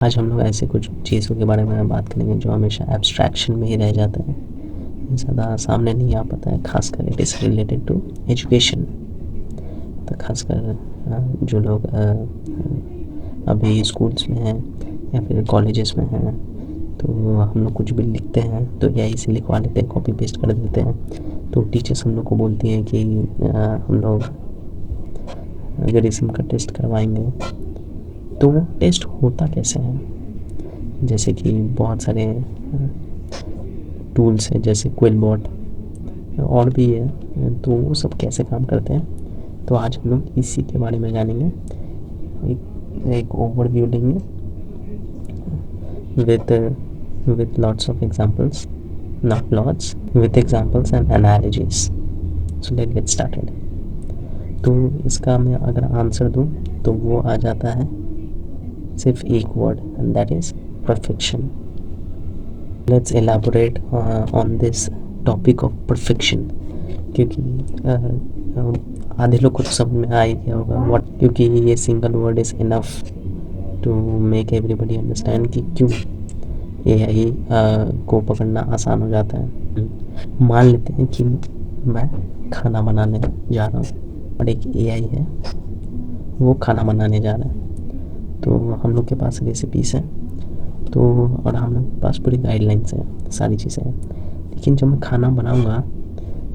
आज हम लोग ऐसे कुछ चीज़ों के बारे में बात करेंगे जो हमेशा एब्स्ट्रैक्शन में ही रह जाता है, ज़्यादा सामने नहीं आ पाता है, खासकर it is related to education. तो खासकर जो लोग अभी स्कूल्स में हैं या फिर कॉलेजेस में हैं, तो हम लोग कुछ भी लिखते हैं तो यही से लिखवा लेते हैं, कॉपी पेस्ट कर देते हैं। तो टीचर्स हम लोग को बोलती हैं कि हम लोग ग्रेडिज्म का टेस्ट करवाएंगे। तो वो टेस्ट होता कैसे है? जैसे कि बहुत सारे टूल्स हैं, जैसे क्विलबॉट और भी है, तो वो सब कैसे काम करते हैं, तो आज हम लोग इसी के बारे में जानेंगे। एक ओवरव्यू लेंगे with lots of examples, not lots, with examples and analogies. So let's get started. तो इसका मैं अगर आंसर दूँ तो वो आ जाता है सिर्फ एक word, and that is perfection. Let's elaborate on this topic of perfection, क्योंकि आधे लोग को तो समझ में आ ही गया होगा व्हाट, क्योंकि ये single word is enough to make everybody understand कि क्यों एआई को पकड़ना आसान हो जाता है। मान लेते हैं कि मैं खाना बनाने जा रहा हूँ और एक एआई है, वो खाना बनाने जा रहा है। तो हम लोग के पास रेसिपीज़ हैं, तो और हम लोग के पास पूरी गाइडलाइंस हैं, सारी चीज़ें हैं। लेकिन जब मैं खाना बनाऊँगा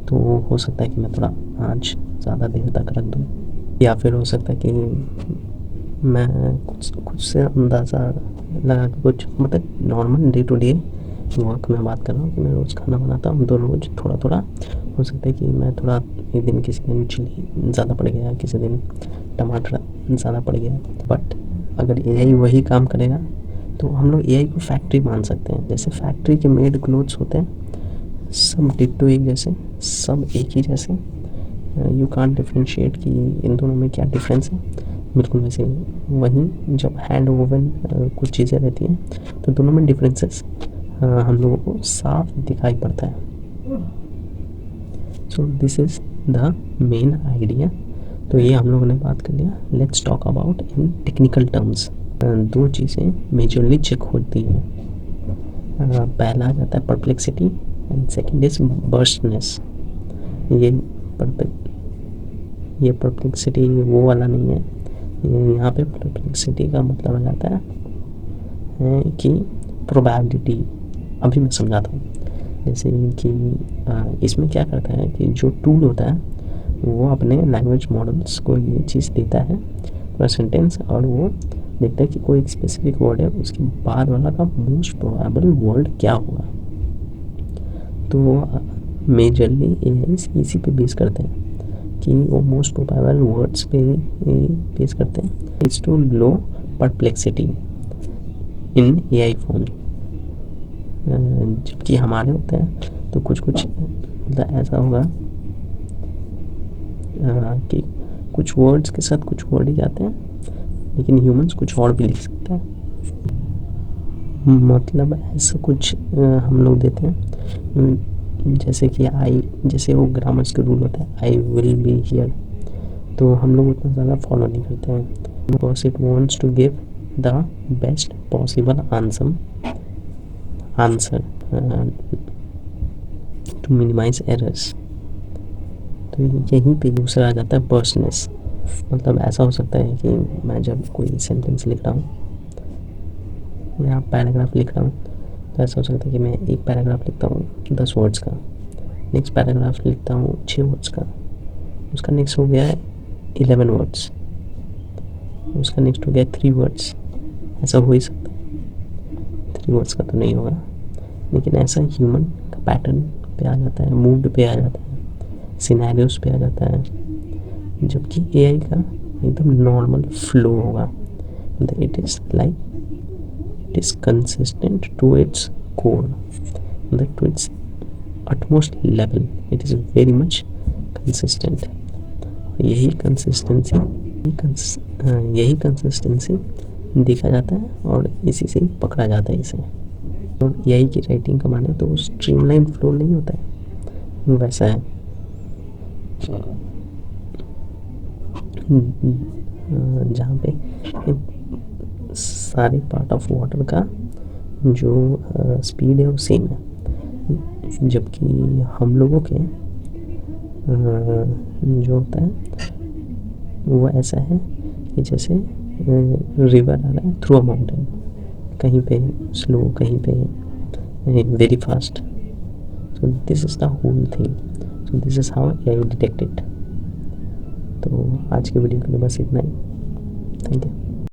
तो हो सकता है कि मैं थोड़ा आँच ज़्यादा देर तक रख दूँ, या फिर हो सकता है कि मैं कुछ से अंदाज़ा लगा के कुछ, मतलब normal day to day work में बात कर रहा हूँ कि मैं रोज़ खाना बनाता हूँ, तो रोज़ थोड़ा थोड़ा हो सकता है कि मैं थोड़ा एक दिन किसी दिन चिली ज़्यादा पड़ गया, किसी दिन टमाटर ज़्यादा पड़ गया। बट अगर एआई वही काम करेगा तो हम लोग एआई को फैक्ट्री मान सकते हैं। जैसे फैक्ट्री के मेड क्लोथ्स होते हैं, सब डिट्टो एक जैसे, सब एक ही जैसे, यू कांट डिफ्रेंशिएट कि इन दोनों में क्या डिफरेंस है। बिल्कुल वैसे वहीं जब हैंड वोवन कुछ चीज़ें रहती हैं तो दोनों में डिफरेंसेस हम लोगों को साफ दिखाई पड़ता है। सो this is the main idea. तो ये हम लोगों ने बात कर लिया। Let's talk about in technical terms. दो चीज़ें मेजरली चेक होती हैं। पहला आ जाता है परप्लेक्सिटी एंड सेकंड इज बर्स्टनेस। ये परप्लेक्सिटी वो वाला नहीं है। यहाँ पे परप्लेक्सिटी का मतलब आ जाता है कि प्रोबेबिलिटी। अभी मैं समझाता हूँ। जैसे कि इसमें क्या करता है कि जो टूल होता है वो अपने लैंग्वेज मॉडल्स को ये चीज़ देता है पूरा सेंटेंस, और वो देखता है कि कोई एक स्पेसिफिक वर्ड है, उसके बाद वाला का मोस्ट प्रोबेबल वर्ड क्या होगा। तो मेजरली एआई इसी पे बेस करते हैं कि वो मोस्ट प्रोबेबल वर्ड्स पे बेस करते हैं। Is to low perplexity in AI form. जबकि हमारे होते हैं तो कुछ मतलब ऐसा होगा कि कुछ वर्ड्स के साथ कुछ वर्ड ही जाते हैं, लेकिन ह्यूमंस कुछ और भी लिख सकते हैं। मतलब ऐसा कुछ हम लोग देते हैं, जैसे कि जैसे वो ग्रामर्स के रूल होता है, आई विल बी हियर, तो हम लोग उतना ज़्यादा फॉलो नहीं करते हैं, because it wants to give the best possible answer to minimize errors. तो यहीं पे दूसरा आ जाता है बर्स्टनेस। मतलब ऐसा हो सकता है कि मैं जब कोई सेंटेंस लिख रहा हूँ या पैराग्राफ लिख रहा हूँ, तो ऐसा हो सकता है कि मैं एक पैराग्राफ लिखता हूँ 10 वर्ड्स का, नेक्स्ट पैराग्राफ लिखता हूँ 6 वर्ड्स का, उसका नेक्स्ट हो गया है 11 वर्ड्स, उसका नेक्स्ट हो गया 3 वर्ड्स। ऐसा हो ही सकता है, 3 वर्ड्स का तो नहीं होगा, लेकिन ऐसा ह्यूमन का पैटर्न पे आ जाता है, मूड पे आ जाता है, सिनेरियोस पे आ जाता है। जबकि एआई का एकदम नॉर्मल फ्लो होगा, it is like it is consistent to its core, that to its utmost level it is very much consistent। यही कंसिस्टेंसी देखा जाता है और इसी से पकड़ा जाता है इसे। तो यही की राइटिंग का माने तो स्ट्रीमलाइन फ्लो नहीं होता है, वैसा है। जहाँ पे सारे पार्ट ऑफ वाटर का जो स्पीड है वो सेम है, जबकि हम लोगों के जो होता है वो ऐसा है कि जैसे रिवर आ रहा है थ्रू अ माउंटेन, कहीं पे स्लो, कहीं पे very fast. So this is the whole thing. So this is how AI detect it. तो आज के वीडियो के लिए बस इतना ही. Thank you.